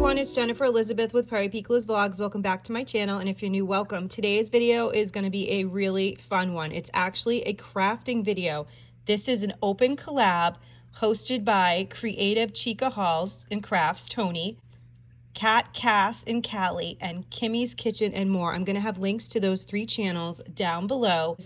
everyone, it's Jennifer Elizabeth with Prairie Picola's Vlogs. Welcome back to my channel, and if you're new, welcome. Today's video is going to be a really fun one. It's actually a crafting video. This is an open collab hosted by creative Chica Halls and Crafts, Tony, Cas In Cali, and Kimmie's Kitchen and more. I'm going to have links to those 3 channels down below.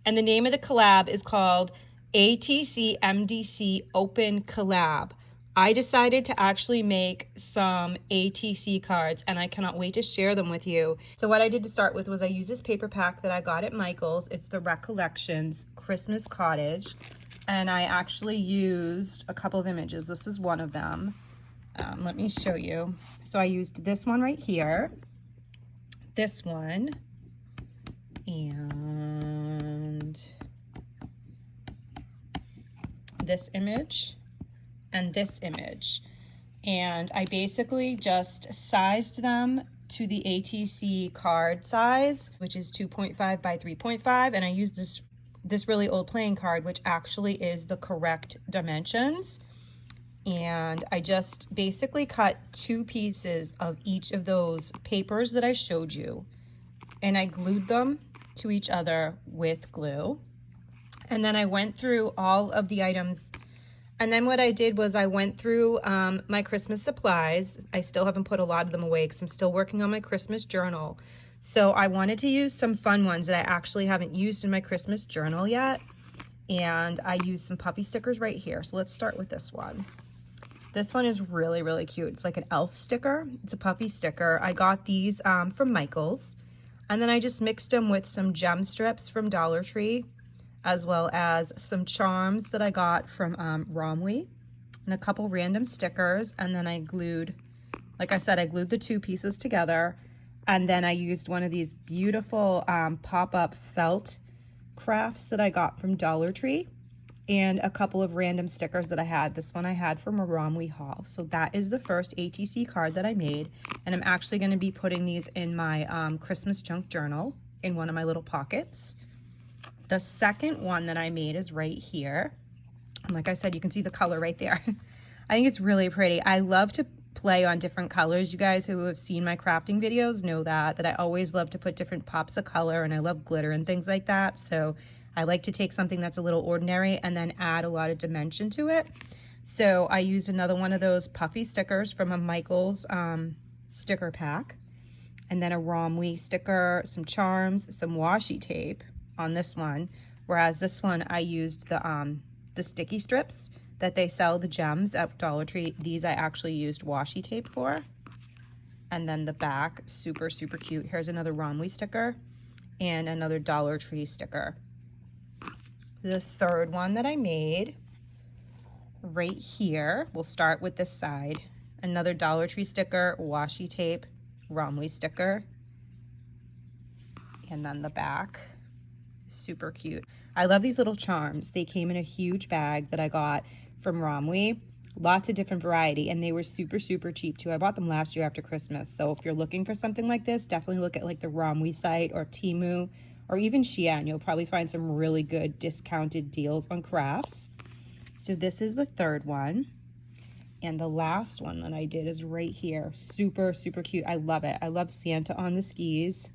And the name of the collab is called ATC MDC Open Collab. I decided to actually make some ATC cards, and I cannot wait to share them with you. So what I did to start with was I used this paper pack that I got at Michael's. It's the Recollections Christmas Cottage, and I actually used a couple of images. This is one of them. Let me show you. So I used this one right here, this one, and this image, and this image, and I basically just sized them to the ATC card size, which is 2.5 by 3.5, and I used this really old playing card, which actually is the correct dimensions, and I just basically cut 2 pieces of each of those papers that I showed you, and I glued them to each other with glue, and then I went through all of the items. And then what I did was I went through my Christmas supplies. I still haven't put a lot of them away because I'm still working on my Christmas journal. So I wanted to use some fun ones that I actually haven't used in my Christmas journal yet. And I used some puffy stickers right here. So let's start with this one. This one is really, really cute. It's like an elf sticker. It's a puffy sticker. I got these from Michael's. And then I just mixed them with some gem strips from Dollar Tree, as well as some charms that I got from Romwe, and a couple random stickers. And then I glued, like I said, I glued the 2 pieces together. And then I used one of these beautiful pop-up felt crafts that I got from Dollar Tree, and a couple of random stickers that I had. This one I had from a Romwe haul. So that is the first ATC card that I made. And I'm actually gonna be putting these in my Christmas junk journal in one of my little pockets. The second one that I made is right here. And like I said, you can see the color right there. I think it's really pretty. I love to play on different colors. You guys who have seen my crafting videos know that I always love to put different pops of color, and I love glitter and things like that. So I like to take something that's a little ordinary and then add a lot of dimension to it. So I used another one of those puffy stickers from a Michael's sticker pack, and then a Romwe sticker, some charms, some washi tape on this one, whereas this one I used the sticky strips that they sell, the gems at Dollar Tree. These I actually used washi tape for. And then the back, super, super cute. Here's another Romwe sticker and another Dollar Tree sticker. The third one that I made right here, we'll start with this side. Another Dollar Tree sticker, washi tape, Romwe sticker, and then the back. Super cute. I love these little charms. They came in a huge bag that I got from Romwe. Lots of different variety, and they were super, super cheap too. I bought them last year after Christmas. So if you're looking for something like this, definitely look at like the Romwe site or Temu or even Shein. You'll probably find some really good discounted deals on crafts. So this is the third one. And the last one that I did is right here. Super, super cute. I love it. I love Santa on the skis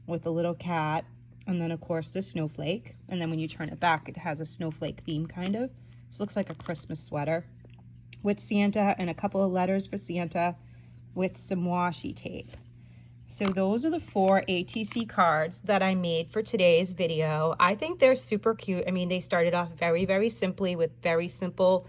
with a little cat. And then, of course, the snowflake. And then when you turn it back, it has a snowflake theme, kind of. This looks like a Christmas sweater with Santa and a couple of letters for Santa with some washi tape. So those are the 4 ATC cards that I made for today's video. I think they're super cute. I mean, they started off very, very simply with very simple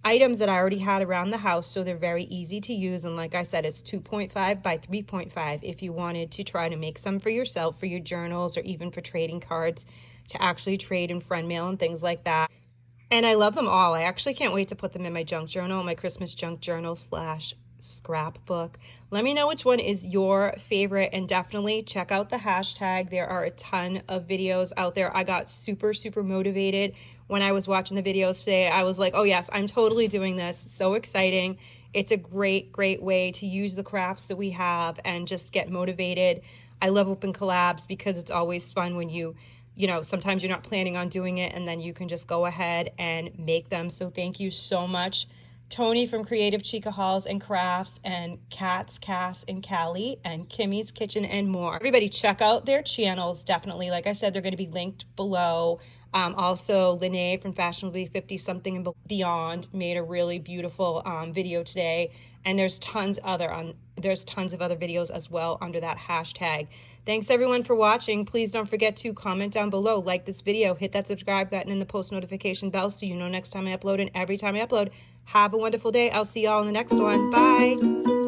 items that I already had around the house, so they're very easy to use. And like I said, it's 2.5 by 3.5 if you wanted to try to make some for yourself, for your journals, or even for trading cards to actually trade in friend mail and things like that. And I love them all. I actually can't wait to put them in my junk journal, my Christmas junk journal / scrapbook. Let me know which one is your favorite, and definitely check out the hashtag. There are a ton of videos out there. I got super, super motivated when I was watching the videos today. I was like, oh yes, I'm totally doing this. So exciting. It's a great, great way to use the crafts that we have and just get motivated. I love open collabs because it's always fun when you know, sometimes you're not planning on doing it and then you can just go ahead and make them. So thank you so much Tony from Creative Chica Hauls and Crafts, and Cas In Cali, and Kimmie's Kitchen, and more. Everybody check out their channels, definitely. Like I said, they're going to be linked below. Also, Lene from Fashionably 50 Something and Beyond made a really beautiful video today, and there's tons of other videos as well under that hashtag. Thanks everyone for watching. Please don't forget to comment down below, like this video, hit that subscribe button and the post notification bell so you know next time I upload and every time I upload. Have a wonderful day. I'll see y'all in the next one. Bye.